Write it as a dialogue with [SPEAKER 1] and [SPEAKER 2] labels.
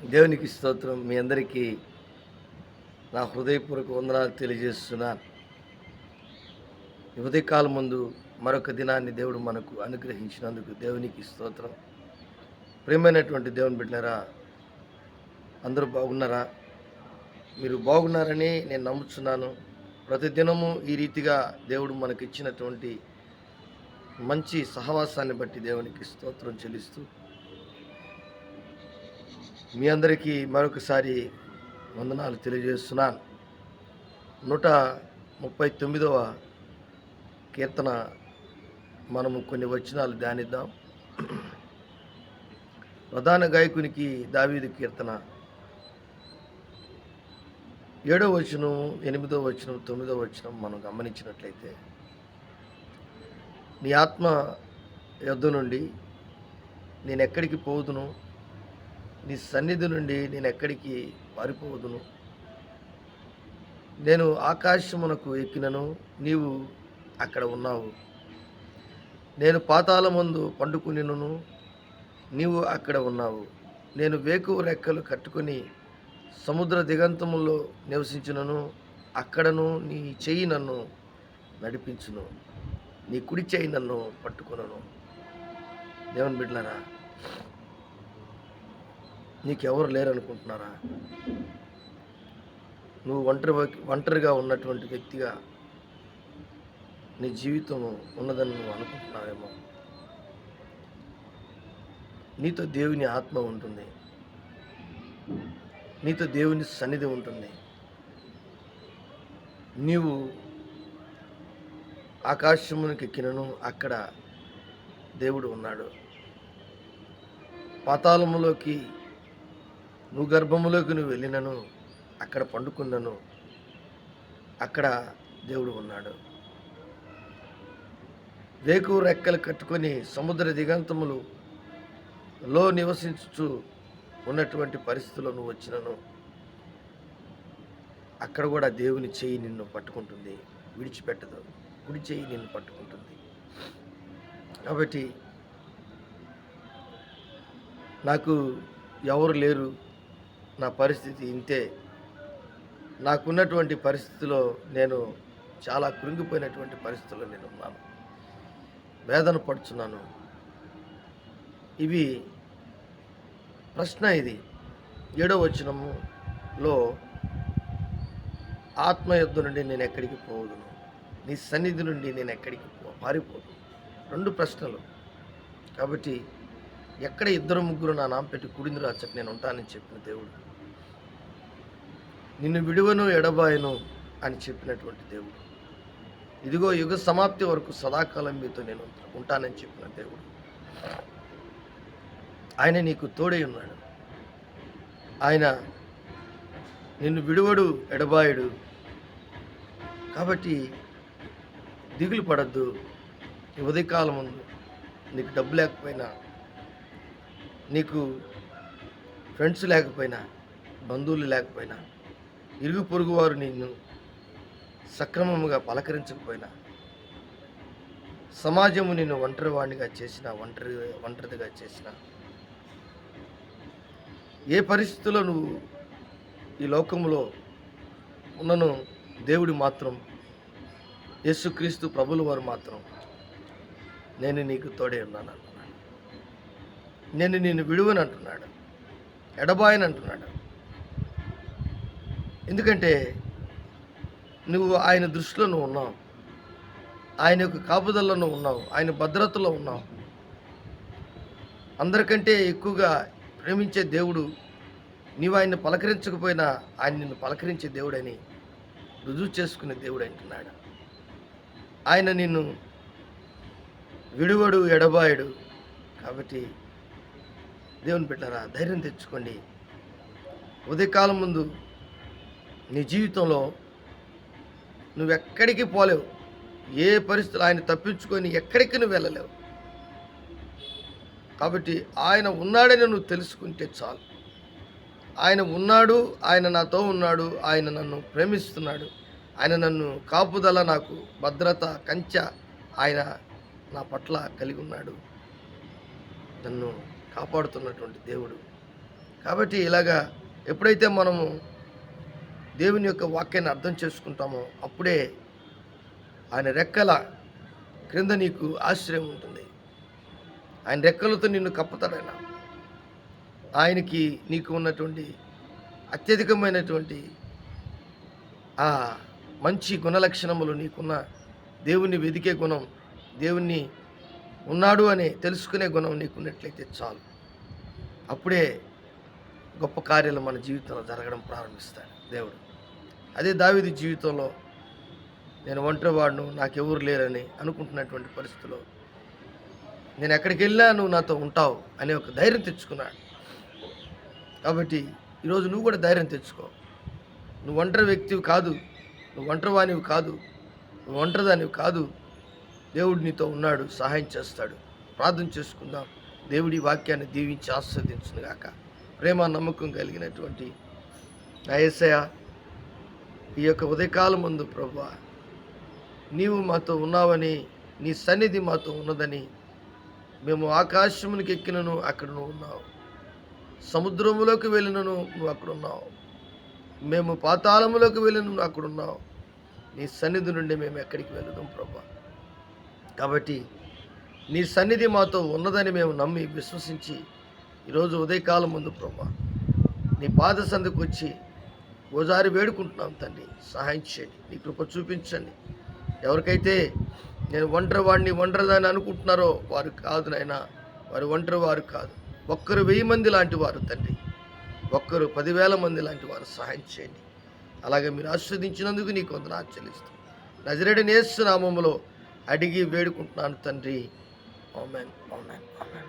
[SPEAKER 1] దేవునికి స్తోత్రం. మీ అందరికీ నా హృదయపూర్వక వందనాలు తెలియజేస్తున్నాను. ఈ ఉదయకాలం ముందు మరొక దినాన్ని దేవుడు మనకు అనుగ్రహించినందుకు దేవునికి స్తోత్రం. ప్రియమైనటువంటి దేవుని బిడ్డలారా, అందరూ బాగున్నారా? మీరు బాగున్నారని నేను నమ్ముచున్నాను. ప్రతిదినము ఈ రీతిగా దేవుడు మనకిచ్చినటువంటి మంచి సహవాసాన్ని బట్టి దేవునికి స్తోత్రం చెల్లిస్తూ, మీ అందరికీ మరొకసారి వందనాలు తెలియజేస్తున్నాను. 139వ కీర్తన మనము కొన్ని వచనాలు ధ్యానిద్దాం. ప్రధాన గాయకునికి దావీదు కీర్తన 7వ వచనం, 8వ వచనం, 9వ వచనం మనం గమనించినట్లయితే, నీ ఆత్మ యొద్ద నుండి నేను ఎక్కడికి పోదును, నీ సన్నిధి నుండి నేను ఎక్కడికి పారిపోదును. నేను ఆకాశమునకు ఎక్కినను, నీవు అక్కడ ఉన్నావు. నేను పాతాళమందు పండుకునిను, నీవు అక్కడ ఉన్నావు. నేను వేకువ రెక్కలు కట్టుకొని సముద్ర దిగంతములో నివసించునను, అక్కడను నీ చెయ్యి నన్ను నడిపించును, నీ కుడి చెయ్యి నన్ను పట్టుకొనను. దేవుని బిడ్డలారా, నీకెవరు లేరనుకుంటున్నారా? నువ్వు ఒంటరిగా ఉన్నటువంటి వ్యక్తిగా నీ జీవితం ఉన్నదని నువ్వు అనుకుంటున్నావేమో. నీతో దేవుని ఆత్మ ఉంటుంది, నీతో దేవుని సన్నిధి ఉంటుంది. నీవు ఆకాశమునికి ఎక్కినను, అక్కడ దేవుడు ఉన్నాడు. పాతాళములోకి నువ్వు గర్భములోకి నువ్వు వెళ్ళినను, అక్కడ పండుకున్నను, అక్కడ దేవుడు ఉన్నాడు. వేకువ రెక్కలు కట్టుకొని సముద్ర దిగంతములో నివసించుచు ఉన్నటువంటి పరిస్థితుల్లో నువ్వు వచ్చినను, అక్కడ కూడా దేవుని చెయ్యి నిన్ను పట్టుకుంటుంది, విడిచిపెట్టదు. కుడి చెయ్యి నిన్ను పట్టుకుంటుంది. కాబట్టి నాకు ఎవరు లేరు, నా పరిస్థితి ఇంతే, నాకున్నటువంటి పరిస్థితిలో నేను చాలా కృంగిపోయినటువంటి పరిస్థితుల్లో నేను ఉన్నాను, వేదన పడుచున్నాను. ఇవి ప్రశ్న. ఇది 7వ వచనములో, ఆత్మ యొద్ద నుండి నేను ఎక్కడికి పోదును, నీ సన్నిధి నుండి నేను ఎక్కడికి పారిపోదు. 2 ప్రశ్నలు. కాబట్టి ఎక్కడ 2-3 నా నామ పెట్టి కుడింది రాచక నేను ఉంటానని చెప్పిన దేవుడు, నిన్ను విడువను ఎడబాయను అని చెప్పినటువంటి దేవుడు, ఇదిగో యుగ సమాప్తి వరకు సదాకాలం మీతో నేను ఉంటానని చెప్పిన దేవుడు, ఆయన నీకు తోడై ఉన్నాడు. ఆయన నిన్ను విడువడు, ఎడబాయుడు. కాబట్టి దిగులు పడద్దు. ఈ ఉదయకాలం ముందు నీకు డబ్బు లేకపోయినా, నీకు ఫ్రెండ్స్ లేకపోయినా, బంధువులు లేకపోయినా, ఇరుగు పొరుగు వారు నిన్ను సక్రమముగా పలకరించకపోయినా, సమాజము నిన్ను ఒంటరివాణిగా చేసిన, ఒంటరిగా చేసిన, ఏ పరిస్థితుల్లో నువ్వు ఈ లోకంలో ఉన్నను, దేవుడు మాత్రం, యేసుక్రీస్తు ప్రభుల వారు మాత్రం, నేను నీకు తోడే ఉన్నాను అంటున్నాడు. నేను నిన్ను విడువని అంటున్నాడు, ఎడబాయని అంటున్నాడు. ఎందుకంటే నువ్వు ఆయన దృష్టిలో నువ్వు ఉన్నావు, ఆయన యొక్క కాపుదలలో నువ్వు ఉన్నావు, ఆయన భద్రతలో ఉన్నావు. అందరికంటే ఎక్కువగా ప్రేమించే దేవుడు, నీవు ఆయన్ని పలకరించకపోయినా ఆయన నిన్ను పలకరించే దేవుడని రుజువు చేసుకునే దేవుడు అంటున్నాడు. ఆయన నిన్ను విడువడు, ఎడబాయడు. కాబట్టి దేవుని బిడ్డలారా, ధైర్యం తెచ్చుకోండి. ఉదయకాలం ముందు నీ జీవితంలో నువ్వెక్కడికి పోలేవు. ఏ పరిస్థితులు ఆయన తప్పించుకొని ఎక్కడికి నువ్వు వెళ్ళలేవు. కాబట్టి ఆయన ఉన్నాడని నువ్వు తెలుసుకుంటే చాలు. ఆయన ఉన్నాడు, ఆయన నాతో ఉన్నాడు, ఆయన నన్ను ప్రేమిస్తున్నాడు, ఆయన నన్ను కాపుదల, నాకు భద్రత, కంచె ఆయన నా పట్ల కలిగి ఉన్నాడు. నన్ను కాపాడుతున్నటువంటి దేవుడు. కాబట్టి ఇలాగా ఎప్పుడైతే మనము దేవుని యొక్క వాక్యాన్ని అర్థం చేసుకుంటామో అప్పుడే ఆయన రెక్కల క్రింద నీకు ఆశ్రయం ఉంటుంది. ఆయన రెక్కలతో నిన్ను కప్పుతాడు. ఆయనకి నీకు ఉన్నటువంటి అత్యధికమైనటువంటి ఆ మంచి గుణలక్షణములు, నీకున్న దేవుణ్ణి వెదికే గుణం, దేవుణ్ణి ఉన్నాడు అని తెలుసుకునే గుణం నీకున్నట్లయితే చాలు. అప్పుడే గొప్ప కార్యాలు మన జీవితంలో జరగడం ప్రారంభిస్తాడు దేవుడు. అదే దావీదు జీవితంలో నేను ఒంటరివాడును, నాకెవరు లేరని అనుకుంటున్నటువంటి పరిస్థితిలో నేను ఎక్కడికి వెళ్ళినా నువ్వు నాతో ఉంటావు అనే ఒక ధైర్యం తెచ్చుకున్నాడు. కాబట్టి ఈరోజు నువ్వు కూడా ధైర్యం తెచ్చుకో. నువ్వు ఒంటరి వ్యక్తివి కాదు, నువ్వు ఒంటరివానివి కాదు, నువ్వు ఒంటరిదానివి కాదు. దేవుడు నీతో ఉన్నాడు, సహాయం చేస్తాడు. ప్రార్థన చేసుకుందాం. దేవుడి వాక్యాన్ని దీవించి ఆస్వాదించునుగాక. ప్రేమ నమ్మకం కలిగినటువంటి నా యేసయ్య, ఈ యొక్క ఉదయకాలం ముందు ప్రభువా, నీవు మాతో ఉన్నావని, నీ సన్నిధి మాతో ఉన్నదని, మేము ఆకాశమునికి ఎక్కినను అక్కడ నువ్వు ఉన్నావు, సముద్రములోకి వెళ్ళినను నువ్వు అక్కడ ఉన్నావు, మేము పాతాళములోకి వెళ్ళిన నువ్వు అక్కడ ఉన్నావు. నీ సన్నిధి నుండి మేము ఎక్కడికి వెళ్దాం ప్రభా? కాబట్టి నీ సన్నిధి మాతో ఉన్నదని మేము నమ్మి విశ్వసించి ఈరోజు ఉదయకాలం ముందు ప్రభా నీ పాద సందుకు వచ్చి ఓజారి వేడుకుంటున్నాం తండ్రి. సహాయం చేయండి, నీ కృప చూపించండి. ఎవరికైతే నేను ఒంటరిదాన్ని అనుకుంటున్నారో వారు కాదు నాయనా, వారు ఒంటరి వారు కాదు. ఒక్కరు 1000 మంది లాంటి వారు తండ్రి, ఒక్కరు 10,000 మంది లాంటి వారు. సహాయం చేయండి. అలాగే మీరు ఆస్వాదించినందుకు నీకు వందనాలు చెల్లిస్తాం. నజరేయుడైన యేసు నామములో అడిగి వేడుకుంటున్నాను తండ్రి. ఆమేన్, ఆమేన్, ఆమేన్.